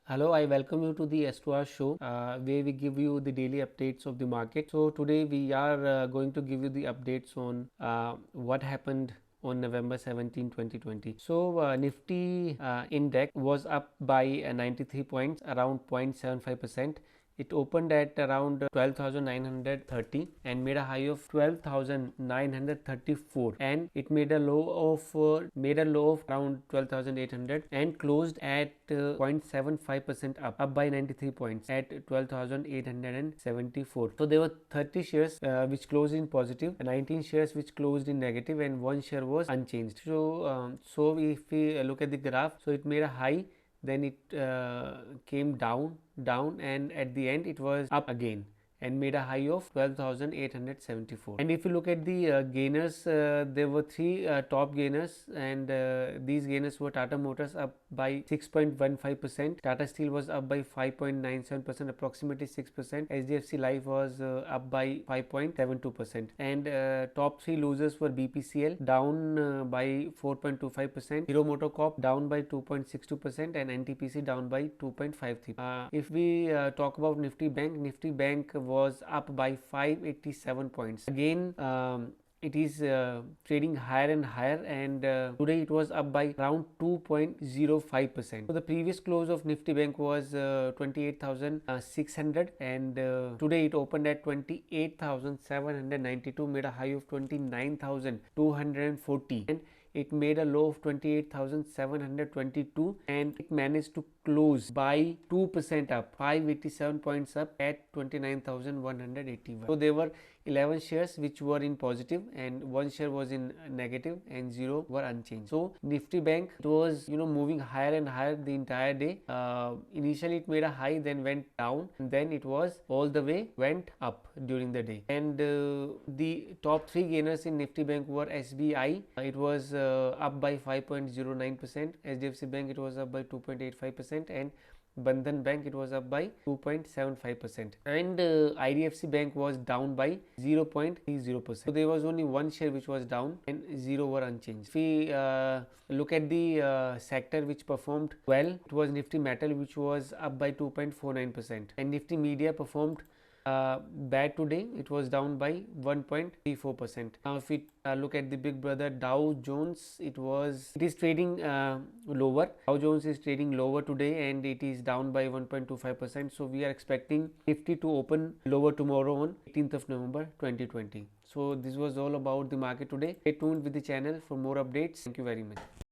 Hello, I welcome you to the S2R show where we give you the daily updates of the market. So, today we are going to give you the updates on what happened on November 17, 2020. So, Nifty index was up by 93 points, around 0.75%. It opened at around 12,930 and made a high of 12,934, and it made a low of around 12,800 and closed at 0.75% up by 93 points at 12,874. So there were 30 shares which closed in positive, 19 shares which closed in negative, and one share was unchanged. So if we look at the graph, so it made a high, then it came down, and at the end it was up again and made a high of 12,874. And if you look at the gainers, there were three top gainers, and these gainers were Tata Motors up by 6.15%, Tata Steel was up by 5.97%, approximately 6%, HDFC Life was up by 5.72%, and top three losers were BPCL down by 4.25%, Hero MotoCorp down by 2.62%, and NTPC down by 2.53%. If we talk about Nifty Bank was up by 587 points. Again, it is trading higher and higher, and today it was up by around 2.05%. So the previous close of Nifty Bank was 28,600, and today it opened at 28,792, made a high of 29,240, and it made a low of 28,722, and it managed to close by 2% up, 587 points up at 29,181. So there were 11 shares which were in positive and one share was in negative, and 0 were unchanged. So Nifty Bank, it was moving higher and higher the entire day. Initially it made a high, then went down, and then it was all the way went up during the day. And the top three gainers in Nifty Bank were SBI, it was up by 5.09%, HDFC Bank it was up by 2.85%, and Bandhan Bank it was up by 2.75%, and IDFC Bank was down by 0.30%. So there was only one share which was down and 0 were unchanged. If we look at the sector which performed well, it was Nifty Metal, which was up by 2.49%, and Nifty Media performed bad today. It was down by 1.34%. Now if we look at the big brother Dow Jones, it is trading lower. Dow Jones is trading lower today, and it is down by 1.25%. So we are expecting Nifty to open lower tomorrow on 18th of November 2020. So this was all about the market today. Stay tuned with the channel for more updates. Thank you very much.